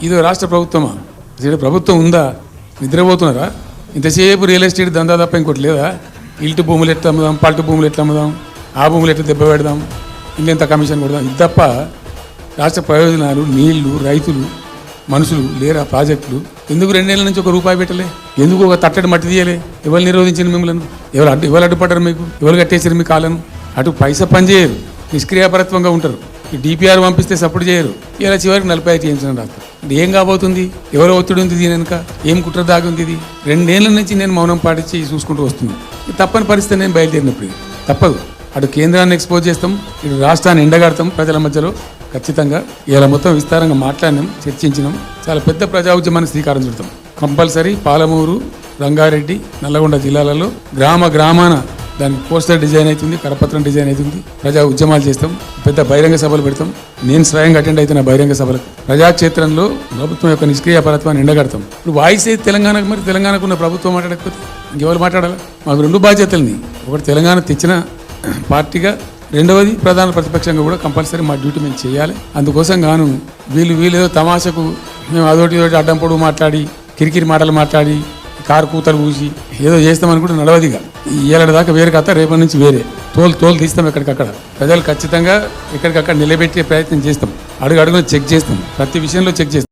ఇదో రాష్ట్ర ప్రభుత్వమా? అసలు ప్రభుత్వం ఉందా? నిద్రపోతున్నారా? ఇంతసేపు రియల్ ఎస్టేట్ దందా తప్ప ఇంకోటి లేదా? ఇల్టు భూములు ఎట్లా అమ్ముదాం, పల్టు భూములు ఎట్లా అమ్ముదాం, ఆ భూములు ఎట్లా దెబ్బ పెడదాం, ఇల్లు కమిషన్ కొడదాం, ఇది తప్ప రాష్ట్ర ప్రయోజనాలు, నీళ్లు, రైతులు, మనుషులు లేరా? ప్రాజెక్టులు ఎందుకు 2 నెలల నుంచి ₹1 పెట్టలే? ఎందుకు ఒక తట్టడి మట్టి తీయలే? ఎవరు నిరోధించిన మిమ్మల్ని? ఎవరు అడ్డుపడ్డారు? మీకు ఎవరు కట్టేసారు మీ కాలను? అటు పైసా పని చేయరు, నిష్క్రియాపరత్వంగా ఉంటారు. ఈ డిపిఆర్ పంపిస్తే సపోర్ట్ చేయరు. ఇలా చివరికి 45 చేయించడం రాస్తారు. అంటే ఏం కాబోతుంది? ఎవరో ఒత్తిడి ఉంది దీని వెనుక? ఏం కుట్ర దాగి ఉంది? ఇది 2 నెలల నుంచి నేను మౌనం పాటించి చూసుకుంటూ వస్తున్నాను. తప్పని పరిస్థితి నేను బయలుదేరినప్పుడు తప్పదు. అటు కేంద్రాన్ని ఎక్స్పోజ్ చేస్తాం, ఇటు రాష్ట్రాన్ని ఎండగడతాం ప్రజల మధ్యలో. ఖచ్చితంగా ఇలా మొత్తం విస్తారంగా మాట్లాడినాం, చర్చించినాం. చాలా పెద్ద ప్రజా ఉద్యమానికి శ్రీకారం చుడతాం. కంపల్సరీ పాలమూరు, రంగారెడ్డి, నల్లగొండ జిల్లాలలో గ్రామాన దానికి పోస్టర్ డిజైన్ అవుతుంది, కరపత్రం డిజైన్ అవుతుంది. ప్రజా ఉద్యమాలు చేస్తాం, పెద్ద బహిరంగ సభలు పెడతాం. నేను స్వయంగా అటెండ్ అవుతున్న బహిరంగ సభలకు. ప్రజాక్షేత్రంలో ప్రభుత్వం యొక్క నిష్క్రియాపరత్వాన్ని ఎండగడతాం. ఇప్పుడు వాయిస్ అయితే తెలంగాణకు, మరి తెలంగాణకు ఉన్న ప్రభుత్వం మాట్లాడకపోతే ఇంకెవరు మాట్లాడాలి? మాకు 2 బాధ్యతల్ని. ఒకటి తెలంగాణ తెచ్చిన పార్టీగా, రెండవది ప్రధాన ప్రతిపక్షంగా కూడా కంపల్సరీ మా డ్యూటీ మేము చేయాలి. అందుకోసం గాను వీళ్ళు ఏదో తమాషకు మేము అదొకటి అడ్డం పొడుగు మాట్లాడి, కిరికిరి మాటలు మాట్లాడి, కారు కూతలు పూసి ఏదో చేస్తామని కూడా నడవదిగా. ఏళ్ళ దాకా వేరే కథ, రేపటి నుంచి వేరే తోలు తీస్తాం. ఎక్కడికక్కడ ప్రజలు ఖచ్చితంగా ఎక్కడికక్కడ నిలబెట్టే ప్రయత్నం చేస్తాం. అడుగున చెక్ చేస్తాం, ప్రతి విషయంలో చెక్ చేస్తాం.